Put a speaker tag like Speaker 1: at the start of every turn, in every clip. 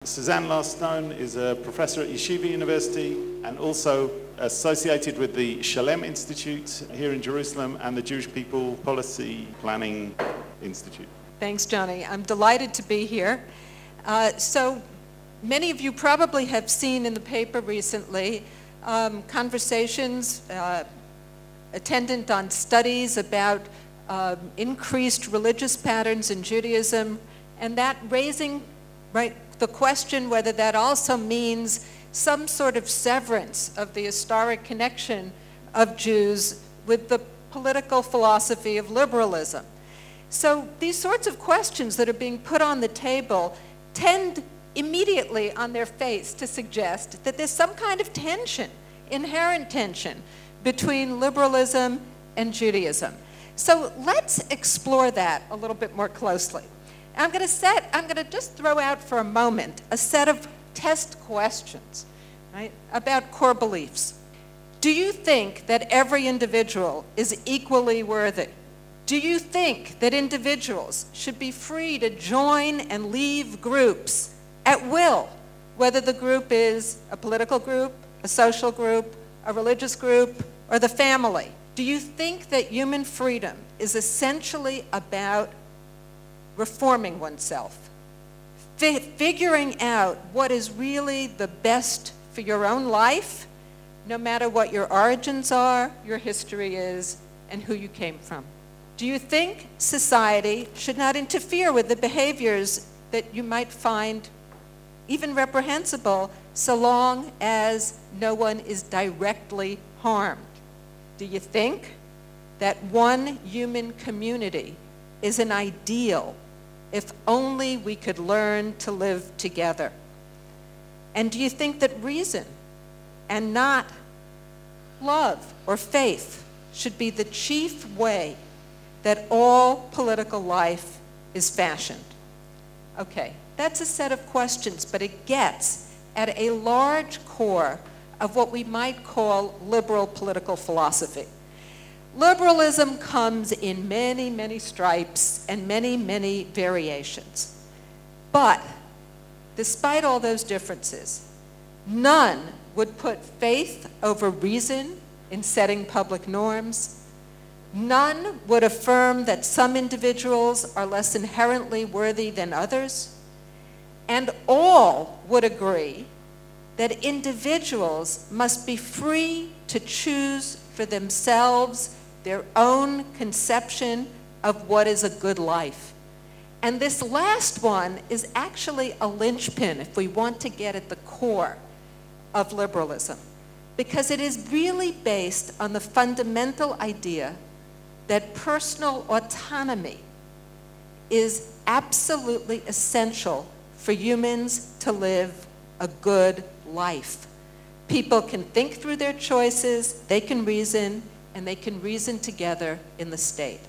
Speaker 1: Suzanne Last-Stone is a professor at Yeshiva University and also associated with the Shalem Institute here in Jerusalem and the Jewish People Policy Planning Institute.
Speaker 2: Thanks, Johnny. I'm delighted to be here. So many of you probably have seen in the paper recently conversations attendant on studies about increased religious patterns in Judaism, and that raising the question whether that also means some sort of severance of the historic connection of Jews with the political philosophy of liberalism. So these sorts of questions that are being put on the table tend immediately on their face to suggest that there's some kind of tension, inherent tension, between liberalism and Judaism. So let's explore that a little bit more closely. I'm going to just throw out for a moment a set of test questions, right, about core beliefs. Do you think that every individual is equally worthy? Do you think that individuals should be free to join and leave groups at will, whether the group is a political group, a social group, a religious group, or the family? Do you think that human freedom is essentially about reforming oneself, figuring out what is really the best for your own life, no matter what your origins are, your history is, and who you came from? Do you think society should not interfere with the behaviors that you might find even reprehensible, so long as no one is directly harmed? Do you think that one human community is an ideal if only we could learn to live together? And do you think that reason and not love or faith should be the chief way that all political life is fashioned? Okay, that's a set of questions, but it gets at a large core of what we might call liberal political philosophy. Liberalism comes in many, many stripes and many, many variations. But despite all those differences, none would put faith over reason in setting public norms. None would affirm that some individuals are less inherently worthy than others. And all would agree that individuals must be free to choose for themselves their own conception of what is a good life. And this last one is actually a linchpin if we want to get at the core of liberalism, because it is really based on the fundamental idea that personal autonomy is absolutely essential for humans to live a good life. People can think through their choices, they can reason, and they can reason together in the state.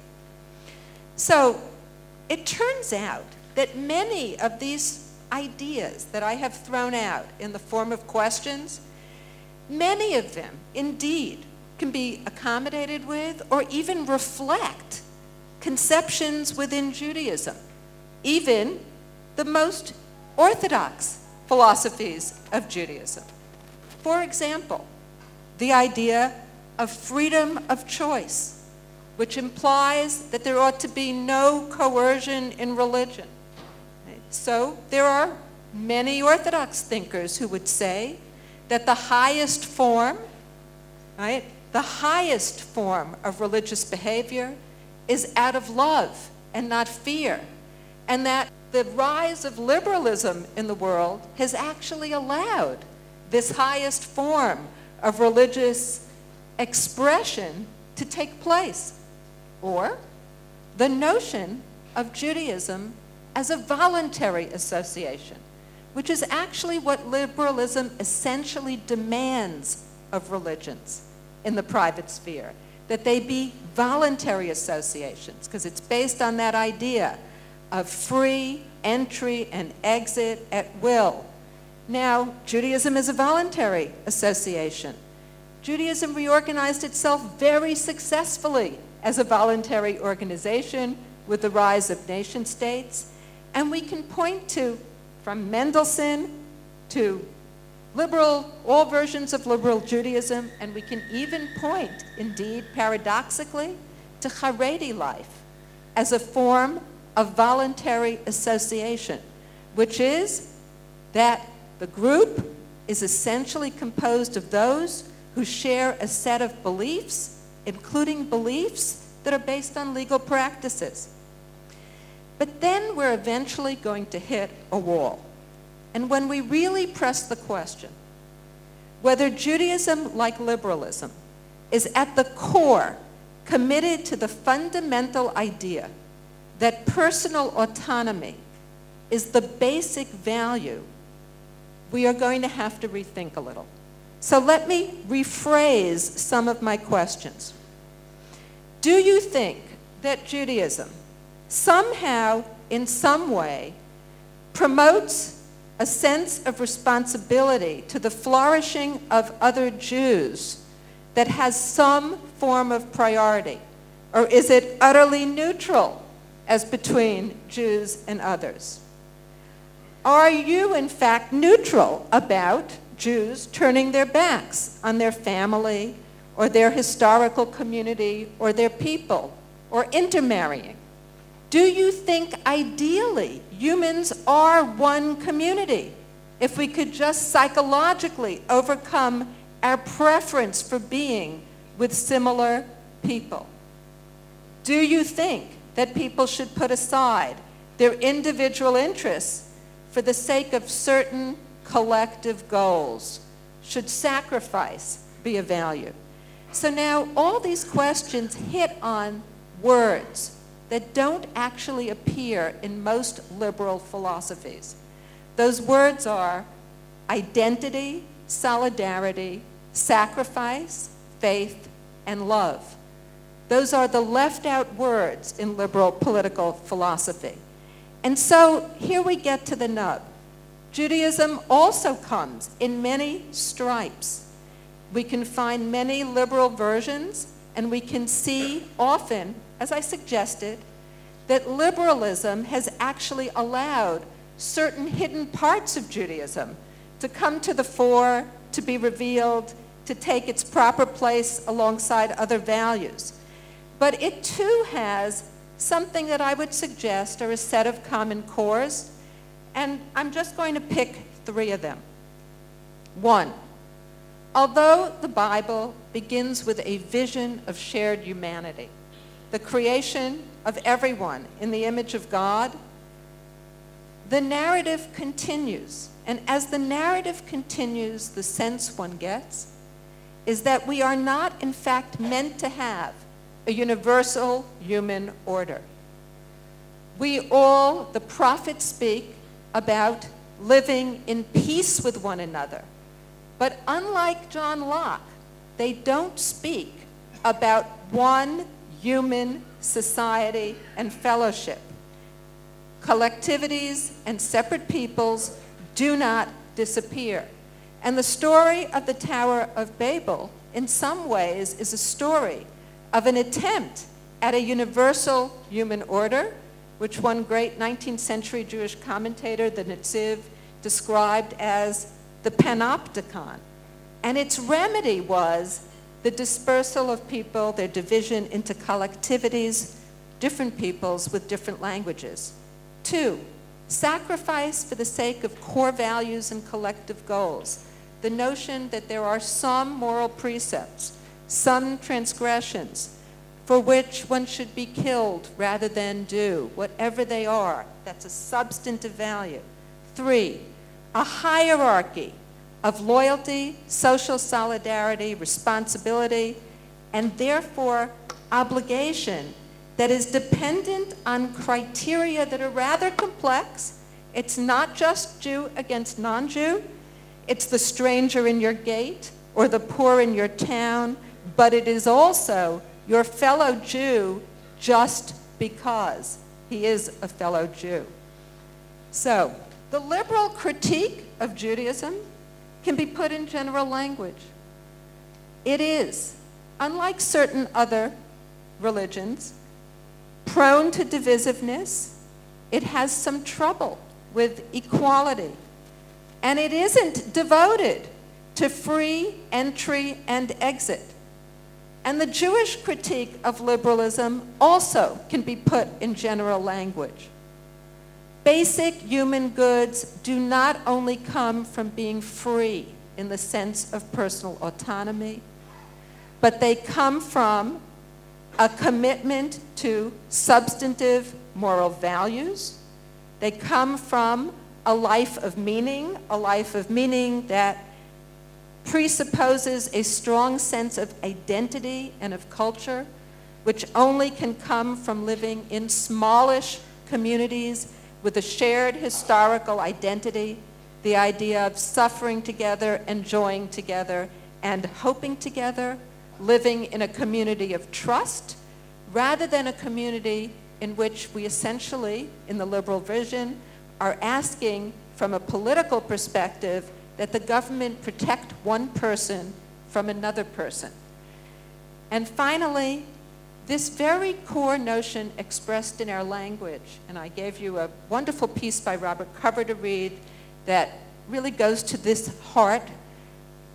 Speaker 2: So it turns out that many of these ideas that I have thrown out in the form of questions, many of them indeed can be accommodated with or even reflect conceptions within Judaism, even the most orthodox philosophies of Judaism. For example, the idea of freedom of choice, which implies that there ought to be no coercion in religion. So there are many Orthodox thinkers who would say that the highest form, the highest form of religious behavior is out of love and not fear, and that the rise of liberalism in the world has actually allowed this highest form of religious expression to take place. Or the notion of Judaism as a voluntary association, which is actually what liberalism essentially demands of religions in the private sphere, that they be voluntary associations, because it's based on that idea of free entry and exit at will. Now, Judaism is a voluntary association. Judaism reorganized itself very successfully as a voluntary organization with the rise of nation states, and we can point to from Mendelssohn to all versions of liberal Judaism, and we can even point, indeed, paradoxically, to Haredi life as a form of voluntary association, which is that the group is essentially composed of those who share a set of beliefs, including beliefs that are based on legal practices. But then we're eventually going to hit a wall. And when we really press the question, whether Judaism, like liberalism, is at the core committed to the fundamental idea that personal autonomy is the basic value, we are going to have to rethink a little. So let me rephrase some of my questions. Do you think that Judaism somehow, in some way, promotes a sense of responsibility to the flourishing of other Jews that has some form of priority? Or is it utterly neutral as between Jews and others? Are you, in fact, neutral about Jews turning their backs on their family or their historical community or their people or intermarrying? Do you think ideally humans are one community if we could just psychologically overcome our preference for being with similar people? Do you think that people should put aside their individual interests for the sake of certain collective goals? Should sacrifice be a value? So now all these questions hit on words that don't actually appear in most liberal philosophies. Those words are identity, solidarity, sacrifice, faith, and love. Those are the left out words in liberal political philosophy. And so here we get to the nub. Judaism also comes in many stripes. We can find many liberal versions, and we can see often, as I suggested, that liberalism has actually allowed certain hidden parts of Judaism to come to the fore, to be revealed, to take its proper place alongside other values. But it too has something that I would suggest are a set of common cores, and I'm just going to pick 3 of them. 1, although the Bible begins with a vision of shared humanity, the creation of everyone in the image of God, the narrative continues. And as the narrative continues, the sense one gets is that we are not, in fact, meant to have a universal human order. We all, the prophets, speak about living in peace with one another. But unlike John Locke, they don't speak about one human society and fellowship. Collectivities and separate peoples do not disappear. And the story of the Tower of Babel, in some ways, is a story of an attempt at a universal human order, which one great 19th century Jewish commentator, the Netziv, described as the panopticon. And its remedy was the dispersal of people, their division into collectivities, different peoples with different languages. 2, sacrifice for the sake of core values and collective goals. The notion that there are some moral precepts, some transgressions, for which one should be killed rather than do, whatever they are. That's a substantive value. 3, a hierarchy of loyalty, social solidarity, responsibility, and therefore obligation that is dependent on criteria that are rather complex. It's not just Jew against non-Jew. It's the stranger in your gate or the poor in your town, but it is also your fellow Jew just because he is a fellow Jew. So, the liberal critique of Judaism can be put in general language. It is, unlike certain other religions, prone to divisiveness. It has some trouble with equality. And it isn't devoted to free entry and exit. And the Jewish critique of liberalism also can be put in general language. Basic human goods do not only come from being free in the sense of personal autonomy, but they come from a commitment to substantive moral values. They come from a life of meaning that presupposes a strong sense of identity and of culture, which only can come from living in smallish communities with a shared historical identity, the idea of suffering together, enjoying together, and hoping together, living in a community of trust, rather than a community in which we essentially, in the liberal vision, are asking from a political perspective that the government protect one person from another person. And finally, this very core notion expressed in our language, and I gave you a wonderful piece by Robert Cover to read that really goes to this heart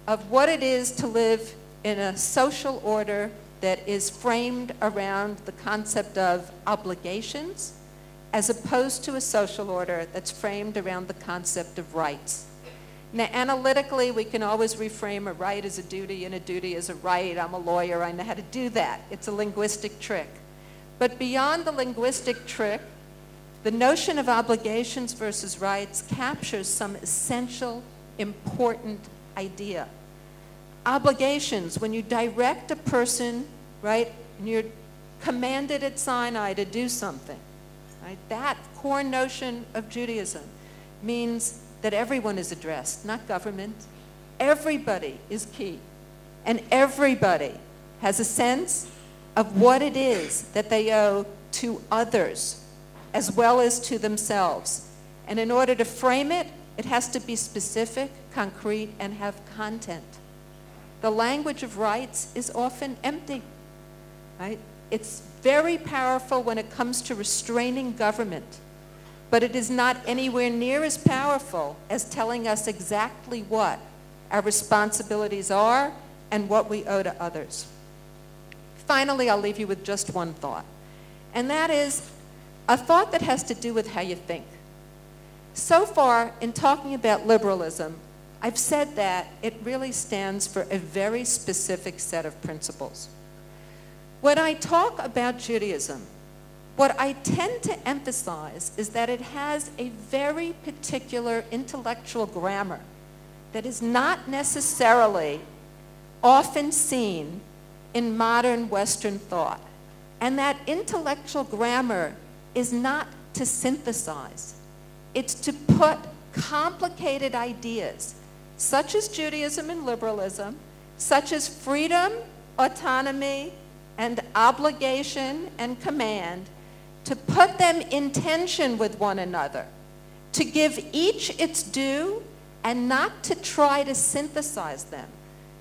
Speaker 2: of what it is to live in a social order that is framed around the concept of obligations, as opposed to a social order that's framed around the concept of rights. Now, analytically, we can always reframe a right as a duty and a duty as a right. I'm a lawyer, I know how to do that. It's a linguistic trick. But beyond the linguistic trick, the notion of obligations versus rights captures some essential, important idea. Obligations, when you direct a person, right, and you're commanded at Sinai to do something, right, that core notion of Judaism means that everyone is addressed, not government. Everybody is key. And everybody has a sense of what it is that they owe to others, as well as to themselves. And in order to frame it, it has to be specific, concrete, and have content. The language of rights is often empty, right? It's very powerful when it comes to restraining government, but it is not anywhere near as powerful as telling us exactly what our responsibilities are and what we owe to others. Finally, I'll leave you with just one thought, and that is a thought that has to do with how you think. So far, in talking about liberalism, I've said that it really stands for a very specific set of principles. When I talk about Judaism, what I tend to emphasize is that it has a very particular intellectual grammar that is not necessarily often seen in modern Western thought. And that intellectual grammar is not to synthesize. It's to put complicated ideas, such as Judaism and liberalism, such as freedom, autonomy, and obligation and command, to put them in tension with one another, to give each its due, and not to try to synthesize them,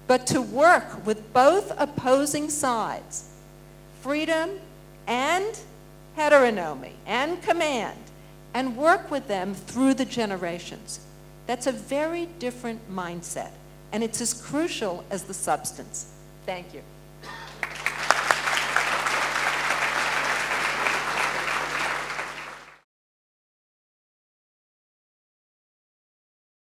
Speaker 2: but to work with both opposing sides, freedom and heteronomy and command, and work with them through the generations. That's a very different mindset, and it's as crucial as the substance. Thank you.